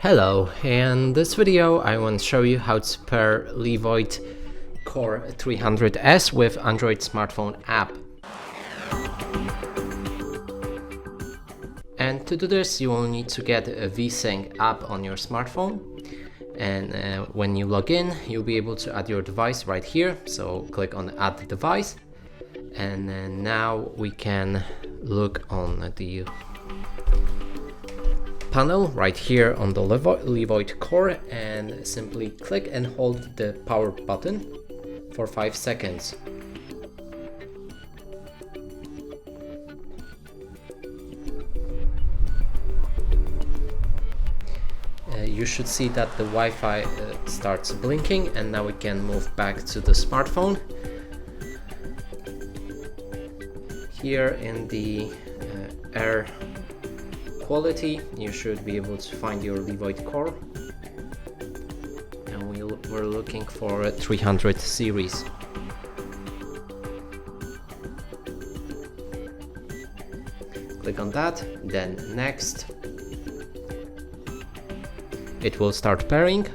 Hello, in this video I want to show you how to pair Levoit Core 300S with Android smartphone app. And to do this you will need to get a VSync app on your smartphone, and when you log in you'll be able to add your device right here, so click on add device, and then now we can look on the panel right here on the Levoit Core and simply click and hold the power button for 5 seconds. You should see that the Wi-Fi starts blinking, and now we can move back to the smartphone. Here in the air quality you should be able to find your Levoit Core, and we're looking for a 300 series. Click on that, then next. It will start pairing.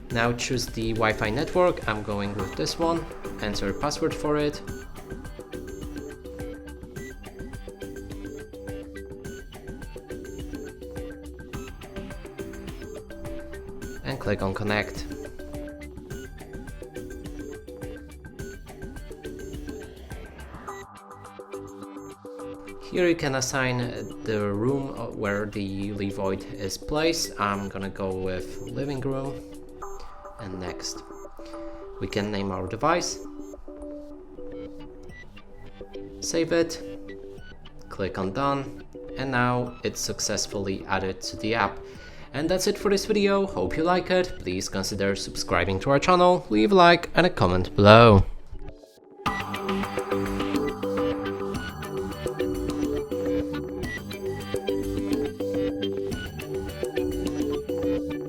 Now choose the Wi-Fi network. I'm going with this one. Enter a password for it. And click on connect. Here you can assign the room where the Levoit is placed. I'm gonna go with living room, and next. We can name our device, save it, click on done, and now it's successfully added to the app. And that's it for this video. Hope you like it. Please consider subscribing to our channel, leave a like and a comment below.